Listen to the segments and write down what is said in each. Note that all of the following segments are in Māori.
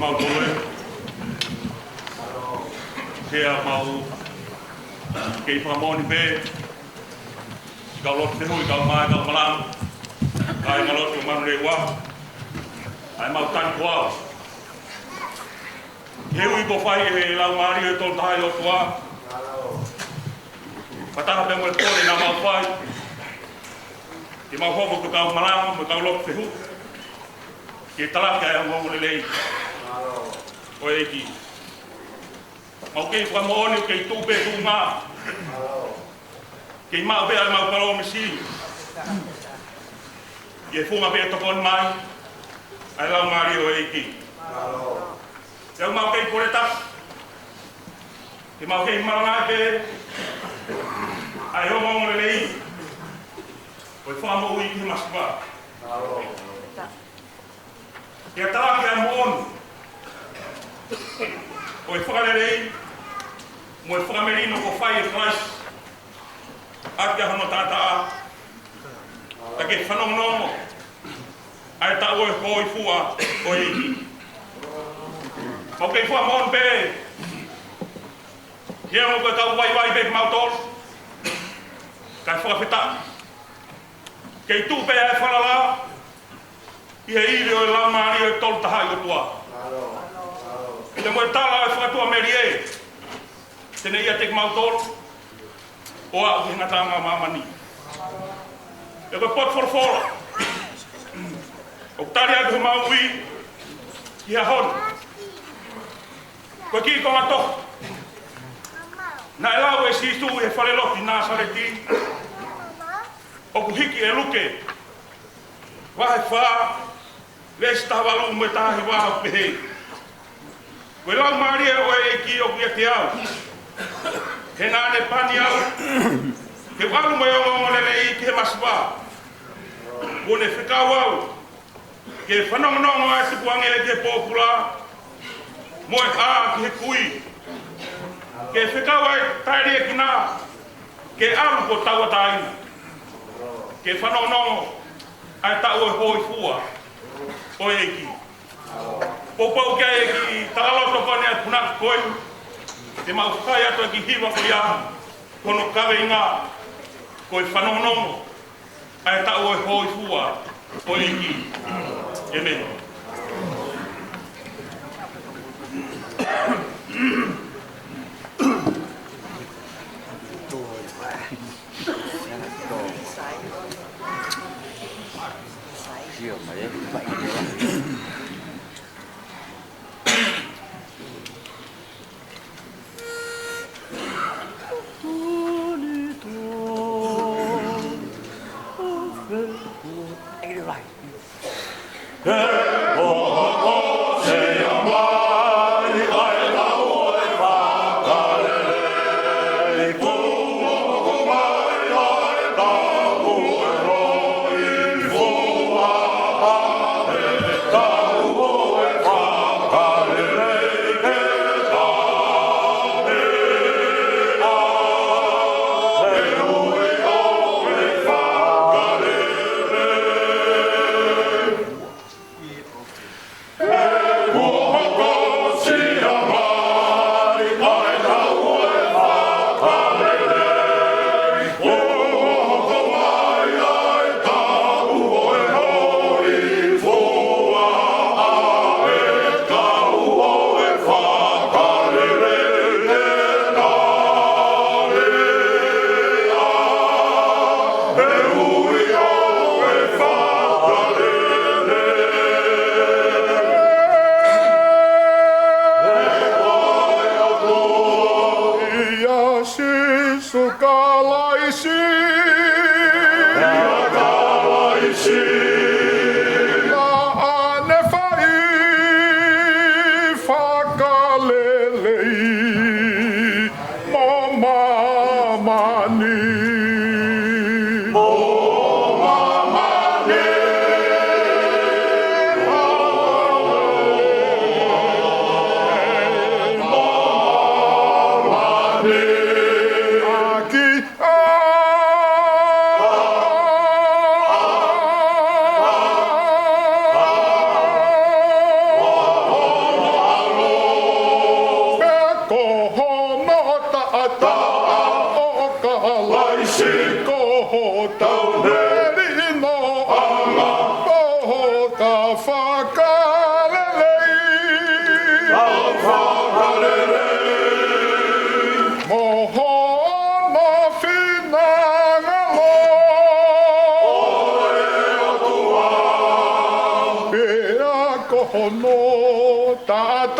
mau tole. Kea mau kei whamoni pe. Kau lot te hui, kau mai, kau malang. Kai ngalot yung manu rewa. Ai mau tan kuau. He ui ko whai he lau maari e tol tahai o tua. Pataha pe moe kore na mau whai. Ki mau homo tu kau malang, mo kau lot te hui. Ki talaki ai ang hongo lelei. O eki. Mau kei whamooni o kei tupe tu ngā. Kei mau pe ai mau paro misi. Ye funga pe tokon mai. Ai lau maari o eki. Yang mau kei koreta. Ki mau kei maranga pe. Ai hongo lelei. Oi whamo ui ki maswa. Kia talaki ai moonu. Oi whakarerei. Moe whakamerino ko whai e Christ. Akia hono tātaa. Take whanongonongo. Ai ta oe hoi fua o eki. Mau kei fua mon pe. Hia mo koe kau wai pe mautor. Kai whakawhita. Kei tū pe ai whanala. Ia iri o lau maari o tol tahai o tua. Te moe tala e whakatua merie. Tene ia te mautor. O au he ngatanga mamani. E koe pot forfora. O tari atu he maui. Ki ha hon. Koe ki konga toh. Na e lau e sistu e whaleloti nā sareti. O ku hiki e luke. Wahe wha. Les tawalu me tahi waha pehe. Koe lau maari e oe e ki o kia te au. He nā ne pani au. Ke walu mai o ngongolele i ke maswa. Kone whikau au. Ke whanongonongo ai te puange e ke pōpula. Moe ā ki he kui. Ke whikau ai tairi e ki nā. Ke alu ko taua taina. Ke whanongonongo ai tau e hoi fua. O eki. Popau kia eki tagaloto kone a punak koe. Te mau whai atu ki hiwa ko ia. Kono kawe inga. Koe whanongonongo. Ai tau e hoi fua. O eki. Amen. 信高到你の我的法卡勒雷，摩诃那菲那阿罗，贝拉コのたた。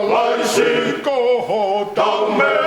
来信高到美。